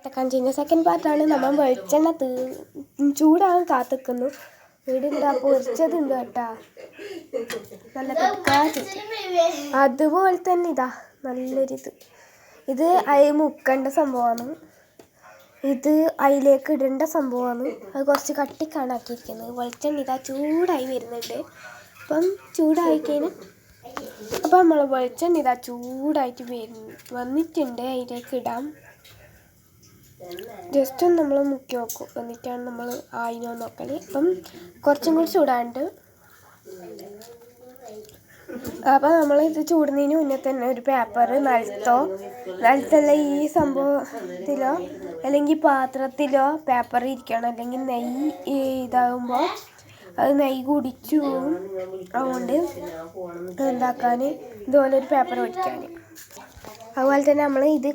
തക്കാഞ്ചീൻ്റെ second പാർട്ടാണ്. നമ്മൾ വെളിച്ചെണ്ണ ചൂടാകാൻ കാത്തിക്കുന്നു. വീടിൻ്റെ പൊരിച്ചതുണ്ട് കേട്ടാ, നല്ല തക്കാളി. അതുപോലെ തന്നെ ഇതാ നല്ലൊരിത്. ഇത് അരി മുക്കേണ്ട സംഭവമാണ്. ഇത് അതിലേക്ക് ഇടേണ്ട സംഭവമാണ്. അത് കുറച്ച് കട്ടിക്കാണാക്കിയിരിക്കുന്നത്. വെളിച്ചെണ്ണ ഇതാ ചൂടായി വരുന്നുണ്ട്. അപ്പം ചൂടായി കഴിഞ്ഞാൽ അപ്പം നമ്മൾ വെളിച്ചെണ്ണ ഇതാ ചൂടായിട്ട് വന്നിട്ടുണ്ട്. അതിലേക്ക് ഇടാം. ജസ്റ്റ് ഒന്ന് നമ്മൾ മുക്കി നോക്കും, എന്നിട്ടാണ് നമ്മൾ ആയിനോ നോക്കൽ. അപ്പം കുറച്ചും കൂടി ചൂടാണ്ട്. അപ്പം നമ്മൾ ഇത് ചൂടുന്നതിന് മുന്നേ തന്നെ ഒരു പേപ്പർ നിലത്തല്ല ഈ സംഭവത്തിലോ അല്ലെങ്കിൽ പാത്രത്തിലോ പേപ്പർ ഇരിക്കണം. അല്ലെങ്കിൽ നെയ്യ് ഇതാകുമ്പോൾ അത് നെയ്യ് കുടിച്ചു പോകും. അതുകൊണ്ട് എന്താക്കാൻ ഇതുപോലെ ഒരു പേപ്പർ ഒഴിക്കാൻ. അതുപോലെ തന്നെ നമ്മൾ ഇത്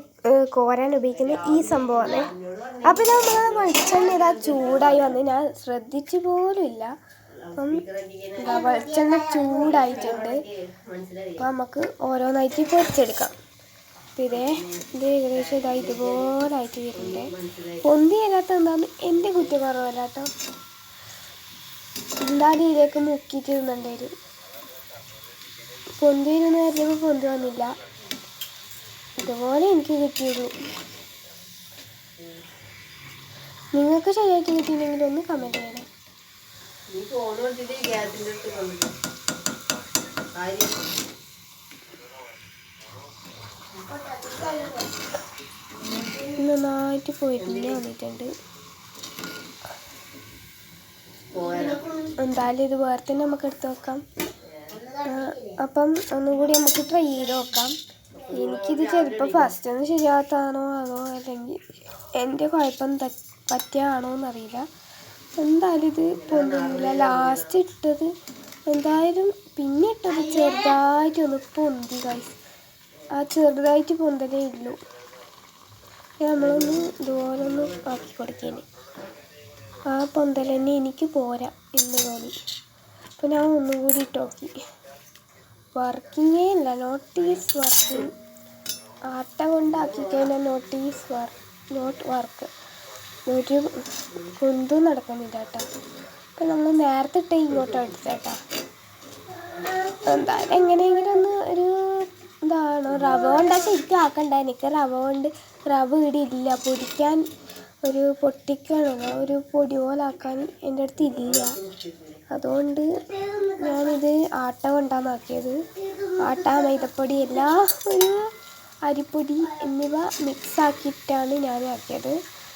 കോരാൻ ഉപയോഗിക്കുന്ന ഈ സംഭവമാണ്. അപ്പം ഇത് നമ്മൾ വെളിച്ചെണ്ണ ഇതാ ചൂടായി വന്ന് ഞാൻ ശ്രദ്ധിച്ചു പോലും ഇല്ല. അപ്പം വെളിച്ചെണ്ണ ചൂടായിട്ടുണ്ട്. അപ്പം നമുക്ക് ഓരോന്നായിട്ട് പൊരിച്ചെടുക്കാം. ഇത് ഏകദേശം ഇതായി ഇതുപോലെ ആയിട്ട് വരുന്നുണ്ട്. പൊന്തി വരാത്ത എന്താന്ന് എൻ്റെ കുറ്റക്കുറവല്ല കേട്ടോ. എന്തായാലും ഇതിലേക്ക് മുക്കിയിട്ട് ഇരുന്നുണ്ടായിരുന്നു. പൊന്തി ഇരുന്ന് വരുമ്പോൾ പൊന്തി വന്നില്ല. ഇതുപോലെ എനിക്ക് കിട്ടിയുള്ളൂ. നിങ്ങൾക്ക് ശരിയായിട്ട് കിട്ടിയില്ലെങ്കിൽ ഒന്ന് കമൻറ്റ് ചെയ്യണം. നന്നായിട്ട് പൊരിഞ്ഞ് വന്നിട്ടുണ്ട്. എന്തായാലും ഇത് വേറെ തന്നെ നമുക്ക് എടുത്ത് വെക്കാം. അപ്പം ഒന്നുകൂടി നമുക്ക് ട്രൈ ചെയ്ത് നോക്കാം. എനിക്കിത് ചിലപ്പോൾ ഫസ്റ്റ് ഒന്നും ശരിയാകത്താണോ അതോ അല്ലെങ്കിൽ എൻ്റെ കുഴപ്പം പറ്റിയാണോ എന്നറിയില്ല. എന്തായാലും ഇത് പൊന്തില്ല. ലാസ്റ്റ് ഇട്ടത് എന്തായാലും പിന്നെ ഇട്ടത് ചെറുതായിട്ടൊന്ന് പൊന്തി ഗൈസ്. ആ ചെറുതായിട്ട് പൊന്തലേ ഉള്ളൂ. നമ്മളൊന്ന് ഇതുപോലെ ഒന്ന് ആക്കി കൊടുക്കേനെ. ആ പൊന്തൽ തന്നെ എനിക്ക് പോരാ എന്ന് തോന്നി. അപ്പോൾ ഞാൻ ഒന്നും കൂടി ഇട്ട് നോക്കി. വർക്കിങ്ങേ ഇല്ല. Not is working. ആട്ട കൊണ്ടാക്കി കഴിഞ്ഞാൽ നോട്ട് വർക്ക്. ഒരു കുന്തും നടക്കുന്നില്ല കേട്ടോ. അപ്പം നമ്മൾ നേരത്തെ ഇട്ട ഇങ്ങോട്ടാണ് എടുത്തേട്ടാ. എന്തായാലും എങ്ങനെയെങ്കിലും ഒന്ന് ഒരു ഇതാണ്. റവ കൊണ്ടാൽ ശരിക്കും ആക്കണ്ട. എനിക്ക് റവ ഇവിടെ ഇല്ല. പൊടിക്കാൻ ഒരു പൊട്ടിക്കാനുള്ള ഒരു പൊടി പോലെ ആക്കാൻ എൻ്റെ അടുത്ത് ഇല്ല. അതുകൊണ്ട് ഞാനിത് ആട്ട കൊണ്ടാണ് ആക്കിയത്. ആട്ട, മൈദപ്പൊടി എല്ലാം ഒരു അരിപ്പൊടി എന്നിവ മിക്സാക്കിയിട്ടാണ് ഞാൻ ആക്കിയത്.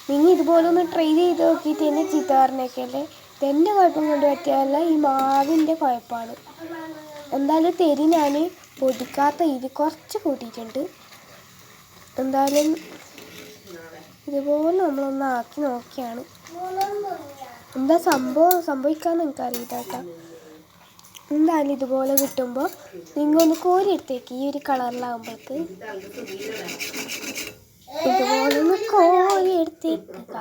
നിങ്ങൾ ഇതുപോലെ ഒന്ന് ട്രൈ ചെയ്ത് നോക്കിയിട്ട് എന്നെ ചീത്ത പറഞ്ഞേക്കല്ലേ. ഇതെൻ്റെ കുഴപ്പം കൊണ്ട് പറ്റിയതല്ല, ഈ മാവിൻ്റെ കുഴപ്പമാണ്. എന്തായാലും തെരി ഞാൻ പൊടിക്കാത്ത ഇത് കുറച്ച് കൂട്ടിയിട്ടുണ്ട്. എന്തായാലും ഇതുപോലെ നമ്മളൊന്ന് ആക്കി നോക്കിയാണ്. എന്താ സംഭവിക്കാമെന്ന് എനിക്കറിയില്ല കേട്ടോ. എന്തായാലും ഇതുപോലെ കിട്ടുമ്പോൾ നിങ്ങളൊന്ന് കോരിയെടുത്തേക്ക്. ഈ ഒരു കളറിലാകുമ്പോഴേക്ക് ഇതുപോലെ ഒന്ന് കോരിയെടുത്തേക്കുക.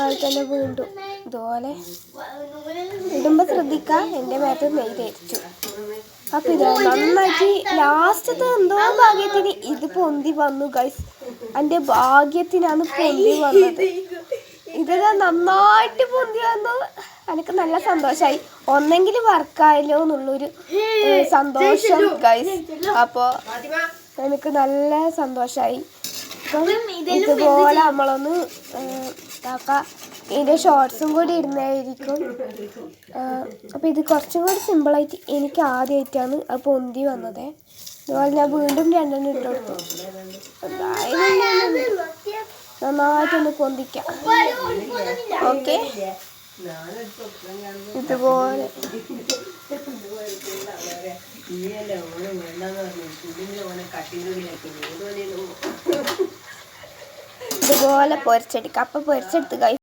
അതുപോലെ തന്നെ വീണ്ടും ഇതുപോലെ ഇടുമ്പോൾ ശ്രദ്ധിക്കുക. എൻ്റെ മേത്ത് നെയ്യ് തേച്ചു. അപ്പം ഇത് നന്നായിട്ട് ലാസ്റ്റത്തെ എന്തോ ഭാഗ്യത്തിന് ഇത് പൊന്തി വന്നു ഗൈസ്. എൻ്റെ ഭാഗ്യത്തിനാണ് പൊന്തി വന്നത്. ഇതാ നന്നായിട്ട് പൊന്തി വന്നു. എനിക്ക് നല്ല സന്തോഷമായി. ഒന്നെങ്കിൽ വർക്കായല്ലോ എന്നുള്ളൊരു സന്തോഷം ഗൈസ്. അപ്പോൾ എനിക്ക് നല്ല സന്തോഷമായി. അപ്പം ഇതുപോലെ നമ്മളൊന്ന് ഇതാക്കാം. ഇതിൻ്റെ ഷോർട്സും കൂടി ഇടുന്നതായിരിക്കും. അപ്പോൾ ഇത് കുറച്ചും കൂടി സിമ്പിളായിട്ട് എനിക്ക് ആദ്യമായിട്ടാണ് അത് പൊന്തി വന്നത്. അതുപോലെ ഞാൻ വീണ്ടും രണ്ടെണ്ണം ഇട്ട് കൊടുത്തു. എന്തായാലും നന്നായിട്ടൊന്ന് പൊന്തിക്കാം. ഓക്കെ, ഇതുപോലെ പൊരിച്ചെടുക്കാം. അപ്പം പൊരിച്ചെടുത്ത്